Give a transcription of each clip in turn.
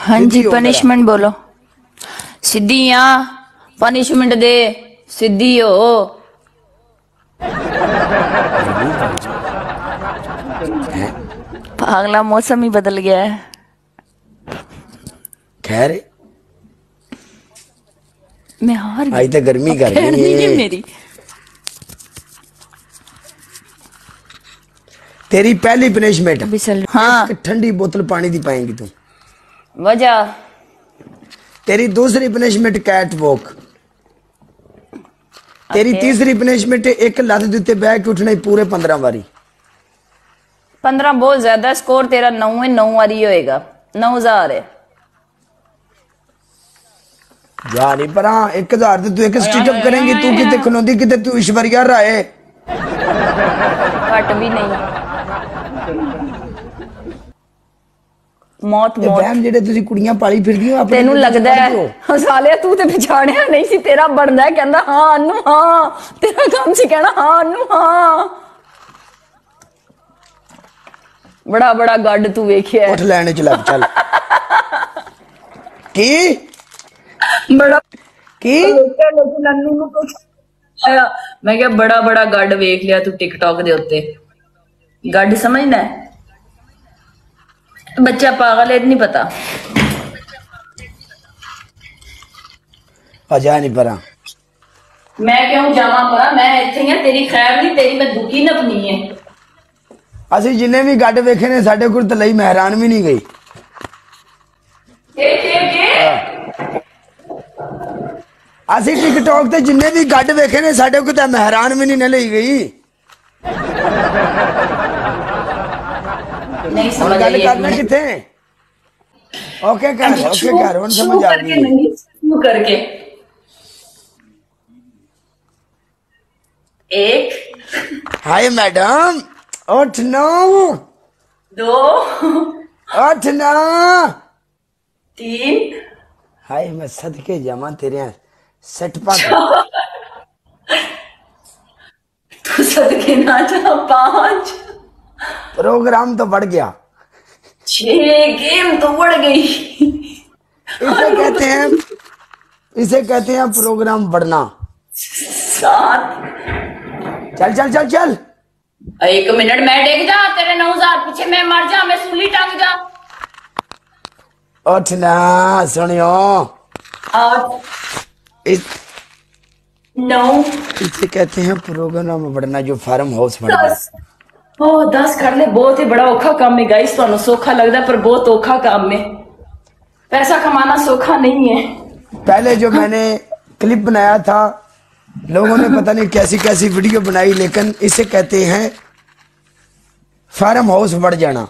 हाँ जी पनिशमेंट बोलो। सीधी यहाँ पनिशमेंट दे, सीधी हो। पागला मौसम ही बदल गया है। खैर मैं हार आज तो गर्मी कर गई है मेरी। तेरी पहली पनिशमेंट हाँ ठंडी बोतल पानी दी पाएंगी तू। वजह तेरी दूसरी पनिशमेंट कैट वॉक। तेरी तीसरी पनिशमेंट एक लत दिते बैठ के उठना पूरे 15 बारी। 15 बहुत ज्यादा, स्कोर तेरा 9 है, 9 बारी होएगा, 9000 है। जा नहीं पर 1000 तू एक स्टिचअप करेंगी, तू कितने खलोंदी कितने तू ईश्वरिया राय घट भी नहीं। मौत मौत बहन जेडे तुसी कुड़ियां पाली फिरदी हो अपने तेनू लगदा है साले तू ते पछाणिया नहीं सी, तेरा बनदा है कहंदा हां अनु हां, तेरा काम सी कहना हां अनु हां। बड़ा बड़ा गड तू वेखिया उठ लेने च लग चल की बड़ा की लेकिन अनु नु कुछ आया। मैं क्या बड़ा बड़ा गड वेख लिया तू टिकटॉक दे उत्ते। गड समझना है, बच्चा पागल है नहीं पता। आजा नहीं परा मैं क्यों जावा परा, मैं इत्थे ही तेरी खैर नहीं, तेरी मैं दुखी नपनी है। असि जिन्ने भी गड वेखे ने साडे कोल तलई मैं हैरान भी नहीं गई। असि टिकटॉक ते जिन्ने भी गड वेखे ने साडे कोल ते मैं हैरान भी नहीं लई गई। नहीं समझ गल करना किथे ओके कर हुन समझ आ गई। शुरू करके एक हाय मैडम उठ नो, 2 उठ ना, 3 हाय मैं सदके जावा तेरे सेट पा तू सदके ना जा, 5 प्रोग्राम तो बढ़ गया, 6 गेम तो बढ़ गई। इसे कहते हैं प्रोग्राम बढ़ना। 7 चल चल चल चल 1 मिनट मैं देख जा, तेरे 9000 पीछे मैं मर जा, मैं सूली टंग जा। उठ ना सुनियो 8 9 इसे कहते हैं प्रोग्राम बढ़ना, जो फार्म हाउस बढ़ गया। 10 कर ले, बहुत ही बड़ा औखा काम है गाइस। तुहानू सौखा लगता है पर बहुत औखा काम है, पैसा कमाना सौखा नहीं है। पहले जो मैंने क्लिप बनाया था लोगों ने पता नहीं कैसी कैसी वीडियो बनाई, लेकिन इसे कहते हैं फार्म हाउस बढ़ जाना।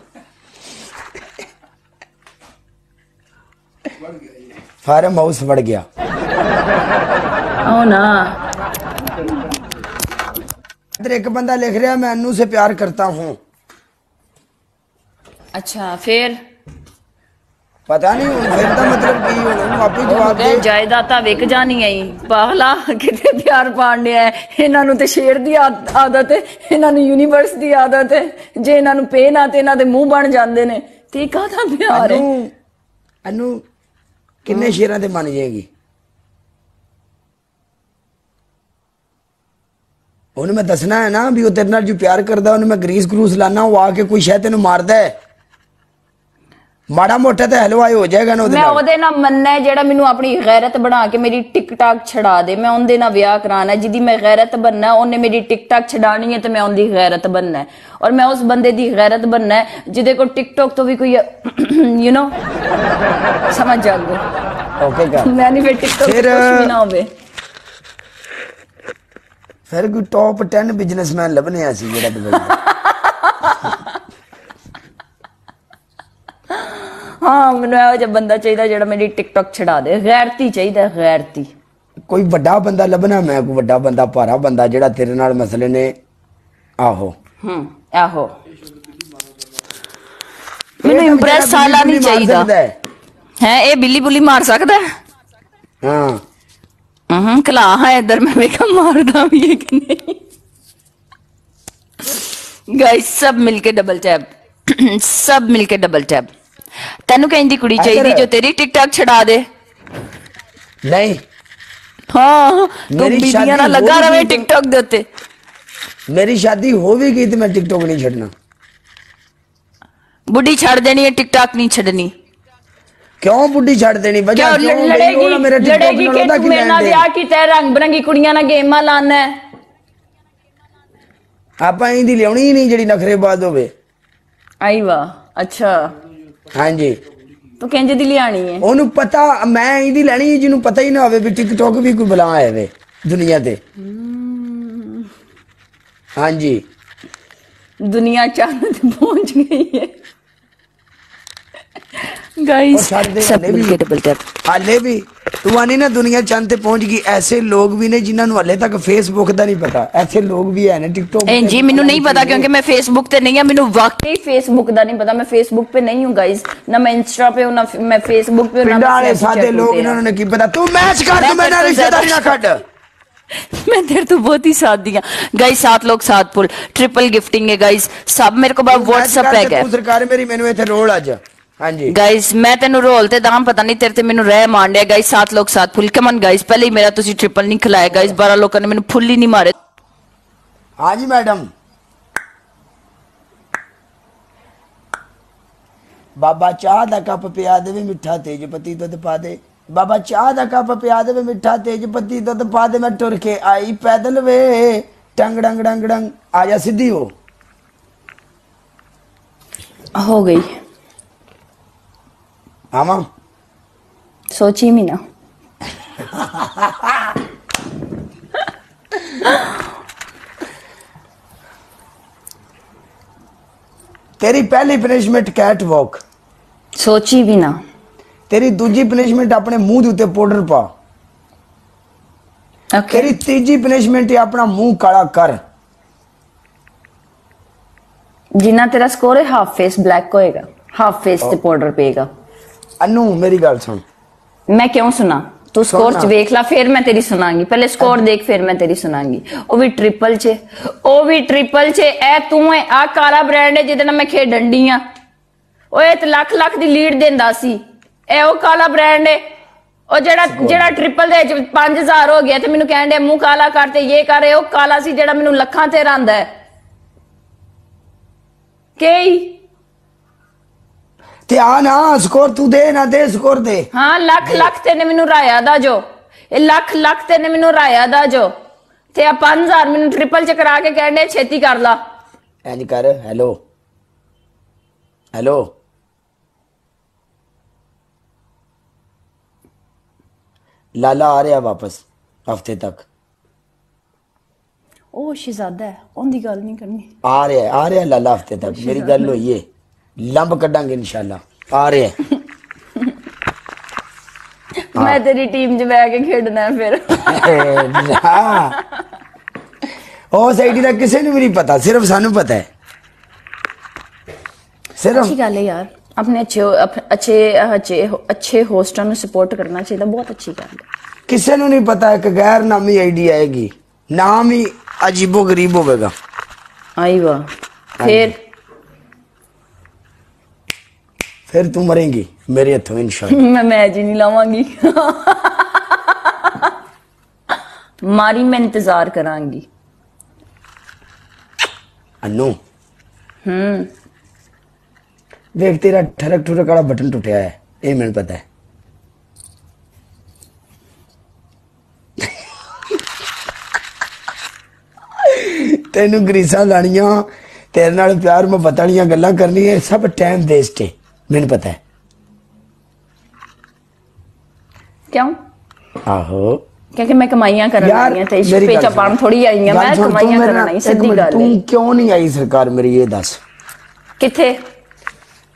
फार्म हाउस बढ़ गया। ओ ना इधर एक बंदा लिख रहा है मैं अन्नू से प्यार करता हूँ। अच्छा फिर पता नहीं फिर तो मतलब की वापस जवाब दे। जायदाद विक जानी है पागला, कितने प्यार पाने है इन्हों ते शेर दी आदत है, इन्हों यूनीवर्स दी आदत है, जे इन्हों पे ना ते इन्हों दे मुंह बन जाते ने। ते काहदा प्यार है। अन्नू किन्ने शेरां ते बन जाएगी? उन्हें मैं दसना है ना भी वो तेरे नाल जो प्यार करदा उन्हें मैं ग्रीस ग्रूस लाना, वो आके कोई शायद तेन मारदा है, माड़ा मोटा तो हलवाई हो जाएगा ना। मैं ओदे ना मनना है जेड़ा मैनू अपनी गैरत बना के मेरी टिकटॉक छड़ा दे, मैं उनदे ना विआह कराना है। जिदी मैं गैरत बनना है उन्हें मेरी टिकटॉक छड़ानी है तो मैं उनदी गैरत बनना है, और मैं उस बंदे दी गैरत बनना है जिदे को टिकटॉक तो भी कोई यू नो समझ जाओगे। ओके कर मैं नहीं फिर टिकटॉक कुछ भी ना होवे। फिर कोई टॉप 10 बिजनेसमैन लभने ऐसी जेड़ा दुबई। हाँ मैनू एहो जिहा बंदा चाहिए जेड़ा मेरी टिकटॉक छड़ा दे, गैरती चाहिए, गैरती। कोई बड़ा बंदा लभना, मैं कोई बड़ा बंदा भारा बंदा जेड़ा तेरे नाल मसले ने। आहो आहो मैनू इंप्रेस साला नहीं चाहिए है। ये बिल्ली बुली मार सकता है? हाँ खला है इधर, मैं देखा मारदा भी है कि नहीं। गाइस सब मिलके डबल टैप, सब मिलके डबल टैप। ਤੈਨੂੰ ਕਹਿੰਦੀ ਕੁੜੀ ਚਾਹੀਦੀ ਜੋ ਤੇਰੀ ਟਿਕਟੌਕ ਛਡਾ ਦੇ। नहीं ਹਾਂ ਤੂੰ ਮੇਰੀ ਬੀਬੀਆਂ ਸ਼ਾਦੀ ਨਾਲ ਲੱਗਾ ਹੋ ਰਵੇਂ ਗਈ ਤੇ- ਟਿਕਟੌਕ ਦੇ ਉੱਤੇ। मेरी शादी हो भी गई तो मैं टिकटॉक नहीं छड़ना। ਬੁੱਢੀ ਛੱਡ ਦੇਣੀ ਹੈ ਟਿਕਟੌਕ ਨਹੀਂ ਛੱਡਣੀ। क्यों बुढ़ी छड़ देनी वजह ਕਿਉਂ क्यों ਲੜੇਗੀ गई? मेरे टिकटॉक ਲੜੇਗੀ नाल ਕਿ ओदा ਤੂੰ की ਮੇਰੇ ਨਾਲ लैन ਵਿਆਹ ਕੀਤਾ ਹੈ, ਰੰਗ ਬਰੰਗੀ ਕੁੜੀਆਂ ਨਾਲ ਗੇਮਾਂ ਲਾਣਾ ਹੈ। ਆਪਾਂ ਇੰਦੀ ਲਿਆਉਣੀ ਹੀ ਨਹੀਂ ਜਿਹੜੀ ਨਖਰੇਬਾਜ਼ ਹੋਵੇ। ਆਈ ਵਾਹ ਅੱਛਾ ਹਾਂਜੀ ਤੂੰ ਕਿੰਜ ਦੀ ਲਿਆਣੀ ਹੈ? ਉਹਨੂੰ ਪਤਾ ਮੈਂ ਇਹਦੀ ਲੈਣੀ ਜਿਹਨੂੰ ਪਤਾ ਹੀ ਨਾ ਹੋਵੇ ਵੀ ਟਿਕਟੌਕ ਵੀ ਕੋਈ ਬਲਾ ਹੈ ਵੇ ਦੁਨੀਆ ਤੇ। ਹਾਂਜੀ ਦੁਨੀਆ ਚੰਦ ਤੇ ਪਹੁੰਚ ਗਈ ਹੈ ਉਹ ਗਾइस। ਛੱਡ ਦੇ सब ਹਲੇ ਵੀ मिलके डबल टैप। ਹਾਲੇ ਵੀ ਤੂੰ ਆਨੀ ਨਾ ਦੁਨੀਆ ਚੰਦ ਤੇ ਪਹੁੰਚ ਗਈ। ਐਸੇ ਲੋਕ ਵੀ ਨੇ ਜਿਨ੍ਹਾਂ ਨੂੰ ਹਲੇ ਤੱਕ ਫੇਸਬੁੱਕ ਦਾ ਨਹੀਂ ਪਤਾ। ਐਸੇ ਲੋਕ ਵੀ ਹੈ ਨੇ ਟਿਕਟੌਕ ए जी ਮੈਨੂੰ नहीं पता क्योंकि मैं फेसबुक पे नहीं है। ਮੈਨੂੰ वाकई फेसबुक ਦਾ नहीं पता। मैं फेसबुक पे नहीं हूँ गाइस, ना मैं इंस्टा पे हूँ, ना मैं फेसबुक पे हूँ, ना ਪਿੰਡਾਂ मैं ਵਾਲੇ ਸਾਦੇ Snapchat ਲੋਕ पे ਇਹਨਾਂ हूँ। ਨੂੰ ਕੀ ਪਤਾ। ਤੂੰ ਮੈਚ ਕਰ मैं ਤੂੰ ਮੇਰੇ ਨਾਲ तेरे तो ਰਿਸ਼ਤੇਦਾਰੀ ਨਾ ज्यादा- ਕੱਢ। मैं तेरे तो बहुत ही साथ दिया गाइस। 7 लोग 7 पुल ट्रिपल गिफ्टिंग है गाइस। सब मेरे को व्हाट्सएप पे है ਤੂੰ ਸਰਕਾਰ ਮੇਰੀ ਮੈਨੂੰ ਇੱਥੇ ਰੋਲ ਅੱਜ। ਹਾਂਜੀ गाइस। मैं तेन रोल ते दाम पता नहीं तेरे ते मेनू रह मान लिया गाइस। 7 लोग 7 फुल कमन गाइस। पहले ही मेरा तुसी ट्रिपल नहीं खिलाया गाइस। 12 लोगों ने मेनू फुल ही नहीं मारे। ਹਾਂਜੀ ਮੈਡਮ ਬਾਬਾ ਚਾਹ ਦਾ ਕੱਪ ਪਿਆ ਦੇਵੇ ਮਿੱਠਾ ਤੇਜ ਪੱਤੀ ਦੁੱਧ ਪਾ ਦੇ। ਬਾਬਾ ਚਾਹ ਦਾ ਕੱਪ ਪਿਆ ਦੇਵੇ ਮਿੱਠਾ ਤੇਜ ਪੱਤੀ ਦੁੱਧ ਪਾ ਦੇ। ਮੈਂ ਟੁਰ ਕੇ ਆਈ ਪੈਦਲ ਵੇ ਟੰਗ ਡੰਗ ਡੰਗ ਡੰਗ। ਆ ਜਾ ਸਿੱਧੀ ਹੋ। हो गई ਆਵਾਂ सोची भी ना। ਤੇਰੀ ਪਹਿਲੀ ਪਨਿਸ਼ਮੈਂਟ ਕੈਟ ਵਾਕ। सोची भी ना। ਤੇਰੀ ਦੂਜੀ ਪਨਿਸ਼ਮੈਂਟ ਆਪਣੇ ਮੂੰਹ ਦੇ ਉੱਤੇ ਪਾਊਡਰ ਪਾ। ओके ਤੇਰੀ ਤੀਜੀ ਪਨਿਸ਼ਮੈਂਟ ਹੈ ਆਪਣਾ ਮੂੰਹ ਕਾਲਾ ਕਰ। जिन्ना तेरा स्कोर है हाफ फेस ब्लैक होएगा, हाफ फेस ते पाउडर पेगा। ਅਨੂ ਮੇਰੀ ਗੱਲ ਸੁਣ। मैं क्यों सुना? तू स्कोर सुनना। च देख ला फिर मैं तेरी सुनांगी। पहले स्कोर देख फिर मैं तेरी सुनांगी। ओ भी ट्रिपल च, ओ भी ट्रिपल च। ए तू है आ काला ब्रांड है जिदे नाल मैं खेडन डी आ। ओए ते लाख लाख दी लीड देंदा सी। ए ओ काला ब्रांड है। ओ जेड़ा जेड़ा ट्रिपल दे 5000 हो गया ते मेनू कहन दे मुंह काला कर ते ये कर। ओ काला सी जेड़ा मेनू लखां ते रांदा है। केई ਤੇ ਆ ਨਾ ਸਕੋਰ ਤੂੰ ਦੇ ਨਾ ਦੇ ਸਕੋਰ ਦੇ। हाँ लख लख तेने मेनू राया दा जो। ये लख लख तेने मेनू राया दा जो। ते आ 5000 मेनू ट्रिपल च करा के कहने छेती कर ला। ਇੰਜ ਕਰ ਹੈਲੋ ਹੈਲੋ ਲਾਲਾ ਆ ਰਿਹਾ ਵਾਪਸ ਹਫਤੇ ਤੱਕ। ओ शहजादा है ओंदी गल नहीं करनी। ਆ ਰਿਹਾ ਲਾਲਾ ਹਫਤੇ ਤੱਕ। ਮੇਰੀ ਗੱਲ ਹੋਈ ਏ ਲੰਬ ਕੱਢਾਂਗੇ ਇਨਸ਼ਾਅੱਲਾ। ਆ ਰਿਹਾ मैं तेरी टीम च बैठ के खेडना है फिर। ਉਹ ਸਾਈਡ ਦਾ ਕਿਸੇ ਨੂੰ ਵੀ ਨਹੀਂ ਪਤਾ ਸਿਰਫ ਸਾਨੂੰ ਪਤਾ ਹੈ। ਸਿਰਫ अच्छी गल है यार। अपने अच्छे अच्छे अच्छे होस्टां नु सपोर्ट करना चाहिए। बहुत अच्छी गल है। ਕਿਸੇ ਨੂੰ ਨਹੀਂ ਪਤਾ ਇੱਕ ਗੈਰ ਨਾਮੀ ਆਈਡੀ ਆਏਗੀ ਨਾਮ ਹੀ ਅਜੀਬੋ ਗਰੀਬ ਹੋਵੇਗਾ। आई वाह फिर तू मरेंगी मेरे हथों इंशाल्लाह। मैं मैच ही नहीं लावांगी। मारी मैं इंतजार करांगी। अन्नू देख तेरा ठरक ठुरक वाला बटन टूटा है ये मैंने पता है। तेनू ग्रीसा लानिया तेरे नाल प्यार मुहब्बत वाली गल्लां करनियां सब टाइम वेस्ट है मैंने पता है। क्यों? आहो क्योंकि मैं कमाइयां करन यार आई हां ते मेरी पेचा गल पान सुन। थोड़ी आई हां। गल मैं सुन, तू कमाइयां मेरे करन नाल- आई एक सीधी मिनट, गल तू है। क्यों नहीं आई सरकार मेरी ये दस। किथे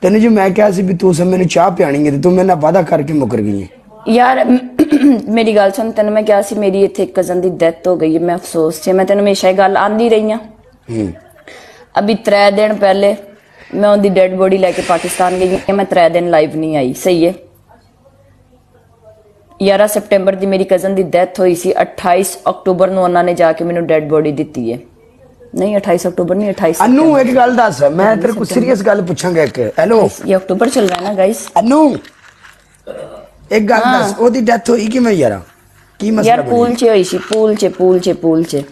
तेन जो मैं क्या सी भी तू सब मैंने चाह पियानी है तू मेरे नाल वादा करके मुकर गई है। यार मेरी गल सुन। तेन मैं क्या सी मेरी इत्थे कजन दी डेथ हो गई है। मैं अफसोस से मैं तेन हमेशा ये गल आंदी रही हां। अभी 3 दिन पहले मैं उनकी डेड बॉडी लेके पाकिस्तान गई। मैं 3 दिन लाइव नहीं आई। सही है। 11 सितंबर की मेरी कजन की डेथ हुई सी। 28 अक्टूबर ਨੂੰ ਉਹਨਾਂ ਨੇ ਜਾ ਕੇ ਮੈਨੂੰ ਡੈਡ ਬੋਡੀ ਦਿੱਤੀ ਹੈ। नहीं 28 अक्टूबर नहीं 28 अनु एक गल दस, मैं तेरे को सीरियस गल पूछांगा एक। हेलो ये अक्टूबर चल रहा है ना गाइस। अनु एक गल दस, ओदी डेथ होई किवें यार? की मसला यार पूल च होई सी, पूल च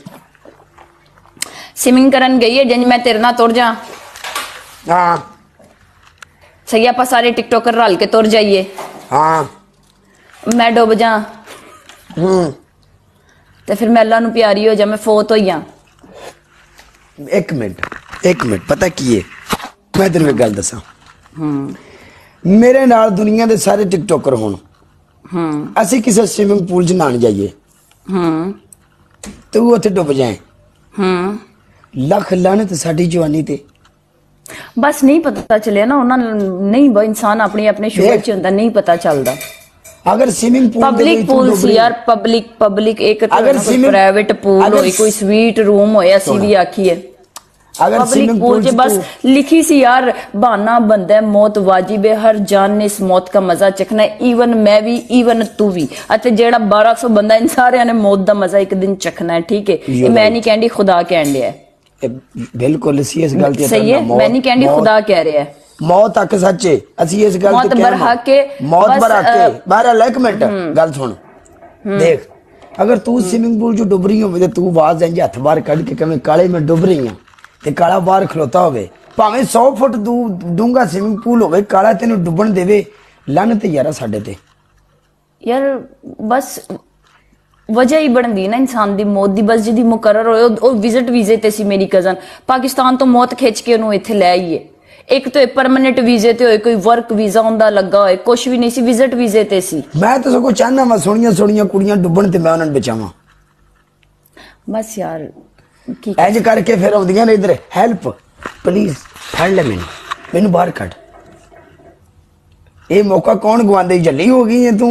स्विमिंग करन गई है जंज मैं तेरे ना तुर जा। हां सही आप सारे टिकटॉकर रल के तुर जाइए। हां मैं डुब जा ते फिर मैं अल्लाह नू प्यारी हो जा, मैं फोत होई जा। एक मिनट पता की है, मैं तेन एक गल दसा, मेरे नाल दुनिया दे सारे टिकटॉकर होण, असी किसी स्विमिंग पूल च नहान जाइए, तू उत्थे डुब जाए, लख लानत साडी जवानी ते। बस नहीं पता चलिया ना उन्हां नहीं, इंसान अपने अपने शुगर च हुंदा, नहीं पता चलदा। अगर स्विमिंग पूल पब्लिक पूल सी यार, पब्लिक एक अगर प्राइवेट पूल होए, कोई स्वीट रूम होए, असी भी आखिए अगर पब्लिक पूल च बस लिखी सी यार, बहाना बनता है, मौत वाजिब है, हर जान ने इस मौत का मजा चखना है, इवन मैं भी, इवन तू भी, अच्छा जेड़ा 1200 बंदा, इन सारे ने मौत का मजा एक दिन चखना है, ठीक है? ये मैं नहीं कहती, खुदा कह रहा है। बिल्कुल इस गल ते सही है, मैं नहीं कहती, खुदा कह रहा है। मौत हक सच है, असी इस गल मौत बरहक है, मौत बरहक है। बहरहाल एक मिनट गल सुन, देख अगर तू स्विमिंग पूल च डुब रही हो ते तू आवाज इंज हथ बाहर कढ के कਵੇਂ काले में डुब रही हां ते काला बाहर खलोता होवे, भावें 100 फुट डूंगा स्विमिंग पूल होवे, काला तेनु डुबण देवे, लानत यारा साडे ते। यार बस वजह ही बनदी ना इंसान दी मौत दी, बस जिदी मुकर्रर होए ओ विजिट वीजे ते सी मेरी कजन पाकिस्तान तो मौत खिंच के ओनू इत्थे ले आईए। एक तो परमानेंट वीजे ते होए, कोई वर्क वीजा हुंदा लगा होए, कुछ भी नहीं सी, विजिट वीजे ते सी। मैं तो सगों चाहना वा सोहणियां कुड़ियां डुबण ते मैं उन्हां नूं बचावां। बस यार इंज करके फिर आउंदियां ने इधर, हेल्प प्लीज फड़ ले मैनू बाहर कढ। ये मौका कौन गवांदे, जल्ली हो गई है तू?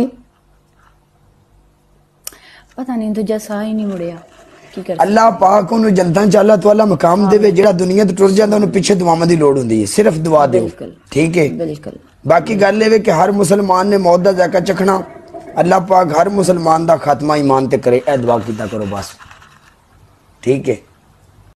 पता नहीं तुझा साह ही नहीं मुड़िया, की कर अल्लाह पाक उन्हें जनता चाला तो अल्लाह मकाम देवे, जेड़ा दुनिया तो टुर जाता उन्हें पीछे दुआवां दी लोड़ हुंदी है, सिर्फ दुआ दो, ठीक है? बिल्कुल। बाकी गल ये कि हर मुसलमान ने मौत दा जायका चखना, अल्लाह पाक हर मुसलमान दा खात्मा ईमान ते करे, ए दुआ कीता करो बस, ठीक है?